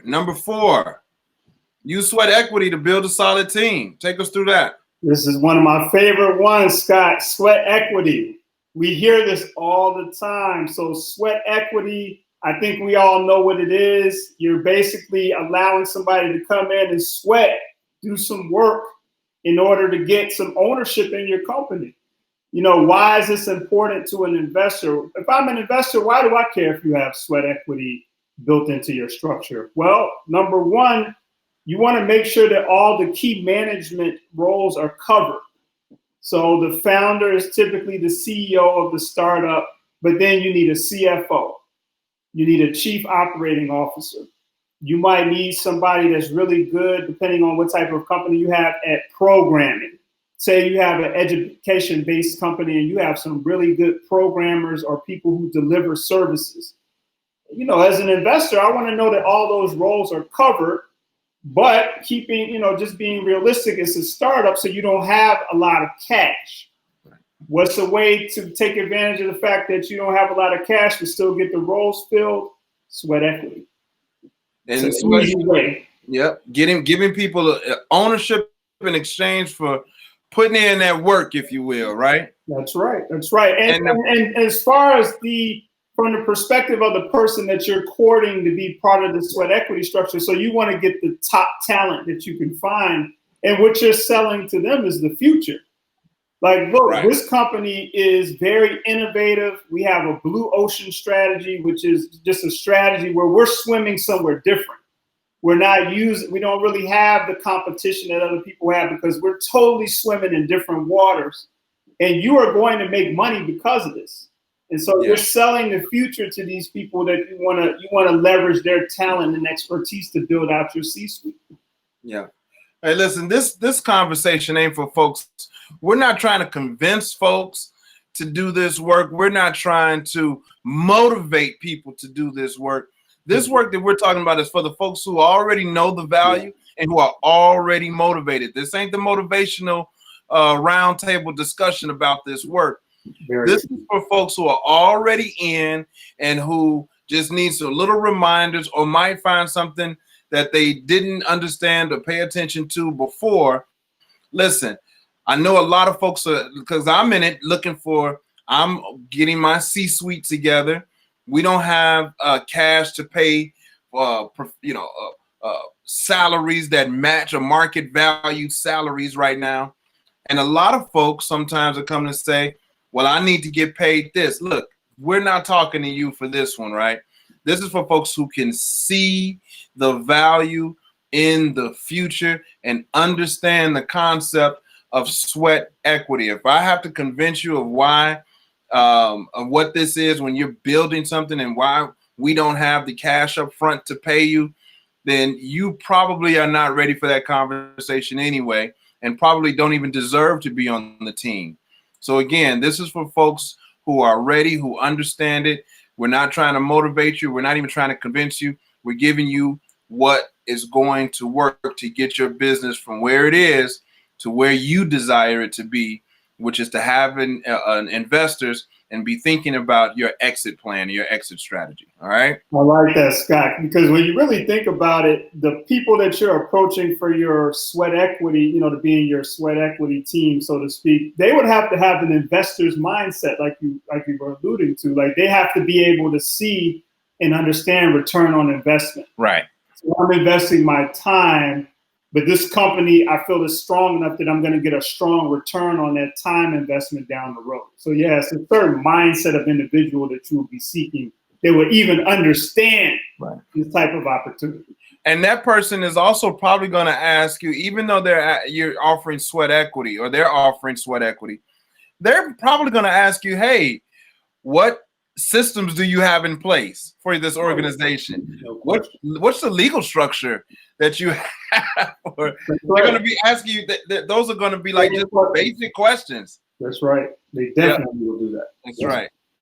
Number 4, use sweat equity to build a solid team. Take us through that. This is one of my favorite ones, Scott, sweat equity. We hear this all the time. So sweat equity, I think we all know what it is. You're basically allowing somebody to come in and sweat, do some work in order to get some ownership in your company. You know, why is this important to an investor? If I'm an investor, why do I care if you have sweat equity built into your structure? Well, number one, you want to make sure that all the key management roles are covered. So the founder is typically the CEO of the startup, but then you need a CFO. You need a chief operating officer. You might need somebody that's really good, depending on what type of company you have, at programming. Say you have an education-based company and you have some really good programmers or people who deliver services. You know, as an investor, I want to know that all those roles are covered, but keeping, you know, just being realistic, it's a startup, so you don't have a lot of cash. What's a way to take advantage of the fact that you don't have a lot of cash but still get the roles filled? Sweat equity. And it's an easy way. Yep, giving people ownership in exchange for putting in that work, if you will, right? That's right. That's right. And as far as from the perspective of the person that you're courting to be part of the sweat equity structure, so you want to get the top talent that you can find, and what you're selling to them is the future. Like, look, This company is very innovative. We have a blue ocean strategy, which is just a strategy where we're swimming somewhere different. We don't really have the competition that other people have because we're totally swimming in different waters, and you are going to make money because of this. And so you're selling the future to these people that you want to leverage their talent and expertise to build out your C-suite. Yeah. Hey, listen, this conversation ain't for folks. We're not trying to convince folks to do this work. We're not trying to motivate people to do this work. This work that we're talking about is for the folks who already know the value and who are already motivated. This ain't the motivational roundtable discussion about this work. This is for folks who are already in and who just need some little reminders or might find something that they didn't understand or pay attention to before. Listen, I know a lot of folks are, because I'm in it I'm getting my C-suite together. We don't have cash to pay, salaries that match a market value salaries right now. And a lot of folks sometimes are coming to say, well, I need to get paid this. Look, we're not talking to you for this one, right? This is for folks who can see the value in the future and understand the concept of sweat equity. If I have to convince you of why, of what this is when you're building something and why we don't have the cash up front to pay you, then you probably are not ready for that conversation anyway, and probably don't even deserve to be on the team. So again, this is for folks who are ready, who understand it. We're not trying to motivate you. We're not even trying to convince you. We're giving you what is going to work to get your business from where it is to where you desire it to be, which is to have investors and be thinking about your exit plan, your exit strategy. All right. I like that, Scott, because when you really think about it, the people that you're approaching for your sweat equity, to be in your sweat equity team, so to speak, they would have to have an investor's mindset, like you were alluding to. Like, they have to be able to see and understand return on investment. Right. So I'm investing my time, but this company, I feel, is strong enough that I'm going to get a strong return on that time investment down the road. So yeah, it's a certain mindset of individual that you will be seeking. They will even understand this type of opportunity. And that person is also probably going to ask you, even though you're offering sweat equity or they're offering sweat equity, they're probably going to ask you, hey, what systems do you have in place for this organization? What's the legal structure that you have? They're going to be asking you that those are going to be like just basic questions. That's right. They definitely will do that. That's right.